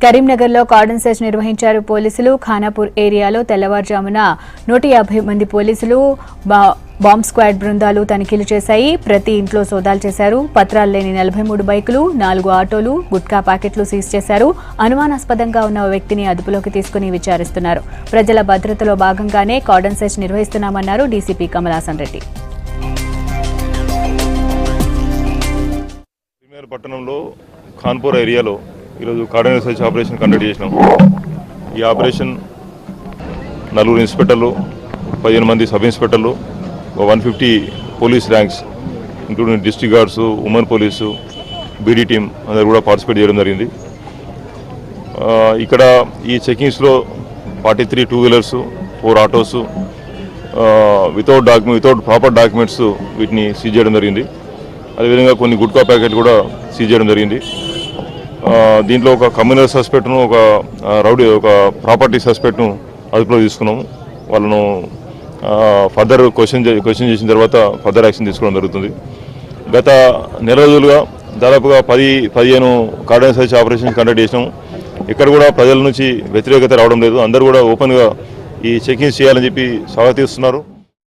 కరీంనగర్లో cordon search నిర్వహించారు పోలీసులు. ఖానాపూర్ ఏరియాలో తెల్లవారుజామున 150 మంది పోలీసులు బాంబ్ స్క్వాడ్ బృందాలు తనిఖీలు చేశాయి. ప్రతి ఇంట్లో సోదాలు చేశారు. పత్రాలు లేని 43 బైకులు, 4 ఆటోలు, గుట్కా ప్యాకెట్లు సీజ్ చేశారు. అనుమానాస్పదంగా ఉన్న వ్యక్తిని అదుపులోకి తీసుకుని విచారిస్తున్నారు. ప్రజల భద్రతలో భాగంగానే కార్డన్ సెర్చ్ నిర్వహిస్తున్నామన్నారు డీసీపీ కమలాసన్ రెడ్డి. పట్టణంలో ఖాన్పూర్ ఏరియాలో ఈరోజు కార్డన్ సెర్చ్ ఆపరేషన్ కండక్ట్ చేసినాం. ఈ ఆపరేషన్ 4 ఇన్స్పెక్టర్లు, 15 మంది సబ్ ఇన్స్పెక్టర్లు, 150 police ranks including district guards, women police, BD team అందరు కూడా పార్టిసిపేట్ చేయడం జరిగింది. ఇక్కడ ఈ చెకింగ్స్లో 43 two wheelers, 4 autos without proper documents వీటిని సీజ్ చేయడం జరిగింది. అదేవిధంగా కొన్ని గుట్కా ప్యాకెట్ కూడా సీజ్ చేయడం జరిగింది. దీంట్లో ఒక కమ్యూనల్ సస్పెక్ట్ను, ఒక ప్రాపర్టీ సస్పెక్ట్ను అదుపులో తీసుకున్నాము. వాళ్ళను ఫర్దర్ క్వశ్చన్ చేసిన తర్వాత ఫర్దర్ యాక్షన్ తీసుకోవడం జరుగుతుంది. గత నెల రోజులుగా దాదాపుగా 10-15 కార్డన్ సెర్చ్ ఆపరేషన్ కండక్ట్ చేసినాము. ఇక్కడ కూడా ప్రజల నుంచి వ్యతిరేకత రావడం లేదు. అందరూ కూడా ఓపెన్గా ఈ చెకింగ్ చేయాలని చెప్పి స్వాగతిస్తున్నారు.